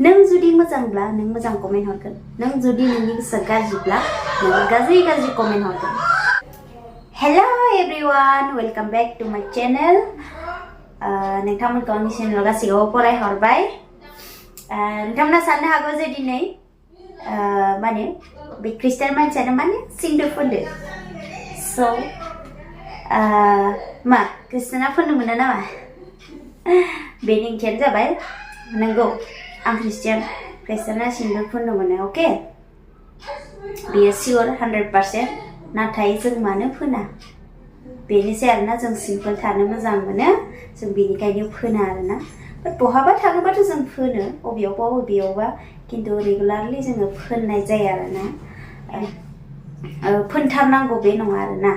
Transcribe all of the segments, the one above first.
नों जुदि मोजांब्ला नों मोजां कमेन्ट हरगोन नों जुदि नोंनि गोसोआ गाज्रिब्ला नों गाज्रि कमेन्ट हरगोन hello everyone welcome back to my channel नोंथांमोनखौ आंनि चेनेलाव गासैखौबो फरायहरबाय नोंथांमोना साननो हागौ जे दिनै माने बे ख्रिस्टान मानसियानो माने सिन्दुर फोनदो स' मा ख्रिस्टाना फोननो मोना नामा बेनि ओंथियानो जाबाय नंगौ आं ख्रिस्टाना सिन्दुर फोननो मोनो अके बेयो सियर 100% नाथाय जों मानो फोना बेनोसै आरोना जों सिम्पोल थानो मोजां मोनो जों बेनिखायनो फोना आरोना बहाबा थाङोबाथ' जों फोनो बबेयावबा खिन्थु रेगुलारलि जोङो फोननाय जाया आरोना फोनथारनांगौ बे नङा आरोना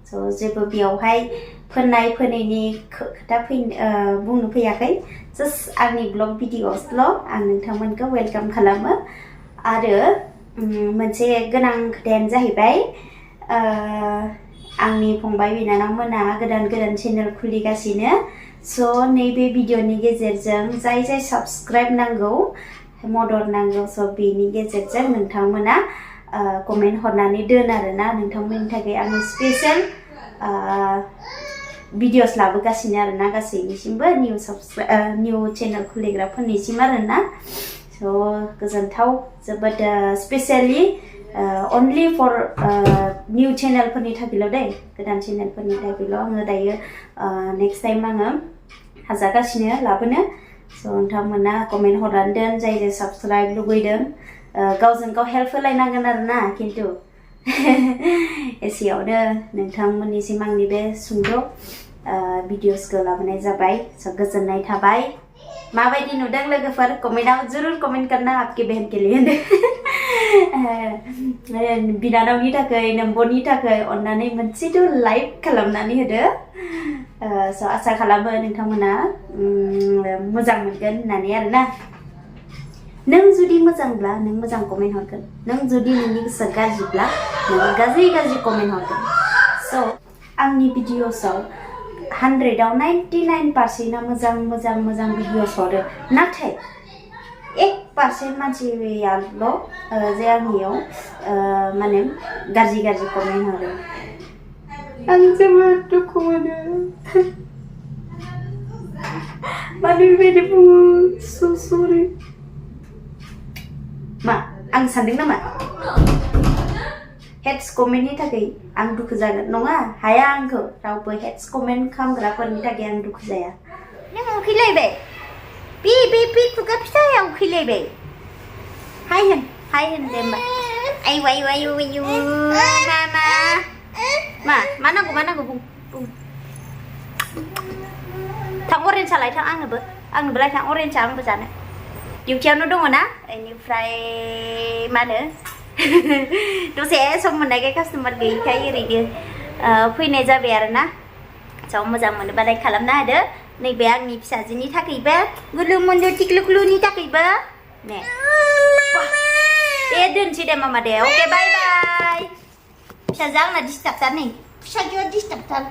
स' जेबो बेयावहाय फोननाय फोनैनि खोथा बुंनो फैयाखै जास्ट आंनि ब्लग भिडिअ'सल' आं नोंथांमोनखौ वेलकाम खालामो आरो मोनसे गोनां खोथायानो जाहैबाय आंनि फंबाय बिनानावमोना गोदान चेनेल खुलिगासिनो स' नैबे भिडिअ'नि गेजेरजों जाय साबस्क्राइब नांगौ मदद नांगौ स' बेनि गेजेरजों नोंथांमोना कमेन्ट हरनानै दोन आरोना नोंथांमोननि थाखाय आङो स्पेशल भिडिअ'स लाबोगासिनो आरोना गासैनिसिमबो निउ चेनेल खुलिग्राफोरनिसिम आरोना स' गोजोनथाव जोबोद स्पेशली अनलि फर निउ चेनेलफोरनि थाखायल' दे गोदान चेनेलफोरनि थाखायल' आङो दायो नेक्स्ट टाइम आङो हाजागासिनो लाबोनो स' नोंथांमोना कमेन्ट हरनानै दोन जाय साबस्क्राइब लुगैदों गावजों गाव हेल्प होलायनांगोन आरोना खिन्थु एसेयावनो नोंथांमोननिसिम आंनि बे सुंद' भिडिअ'सखौ लाबोनाय जाबाय स' गोजोननाय थाबाय माबायदि नुदों लोगोफोर कमेन्टआव जरुर कमेन्ट करना आपके बहन के लिए बिनानावनि थाखाय नम्बरनि थाखाय अन्नानै मोनसेथ' लाइक खालामनानै होदो स' आसा खालामो नोंथांमोना मोजां मोनगोन होननानै आरोना नों जुदि मोजांब्ला नों मोजां कमेन्ट हरगोन नों जुदि नोंनि गोसोआ गाज्रिब्ला नों गाज्रि कमेन्ट हरगोन स' आंनि भिडिअ'सआव 100आव 99%आ मोजां भिडिअ'स हरो नाथाय 1% मानसियाल' जे आंनियाव माने गाज्रि कमेन्ट हरो आं जोबोद दुखु मोनो मानो बेबायदि बुङो स' सरि मा आं सानदों नामा हेट्स कमेन्टनि थाखाय आं दुखु जागोन नङा हाया आंखौ रावबो हेट्स कमेन्ट खालामग्राफोरनि थाखाय आं दुखु जाया नों उखैलायबाय बे खुगा फिसाया उखैलायबाय हाय होन दे होमबा आयु मा नांगौ बुं थां अरेन्ज लाय थां आंनोबो लाय थां अरेन्जआ आंबो जानो डिउटियावनो दङ ना बेनिफ्राय मा होनो दसे सम मोननायखाय कास्टमार गैयैखाय ओरैनो फैनाय जाबाय आरोना स' मोजां मोनोबालाय खालामना होदो नैबे आंनि फिसाजोनि थाखायबो गुलुमुलु टिक्लुक्लुनि थाखायबो ने दे दोनसै दे मामा दे अके बाय फिसाजो आंना डिस्टार्बथार नै फिसाजोआ डिस्टार्बथार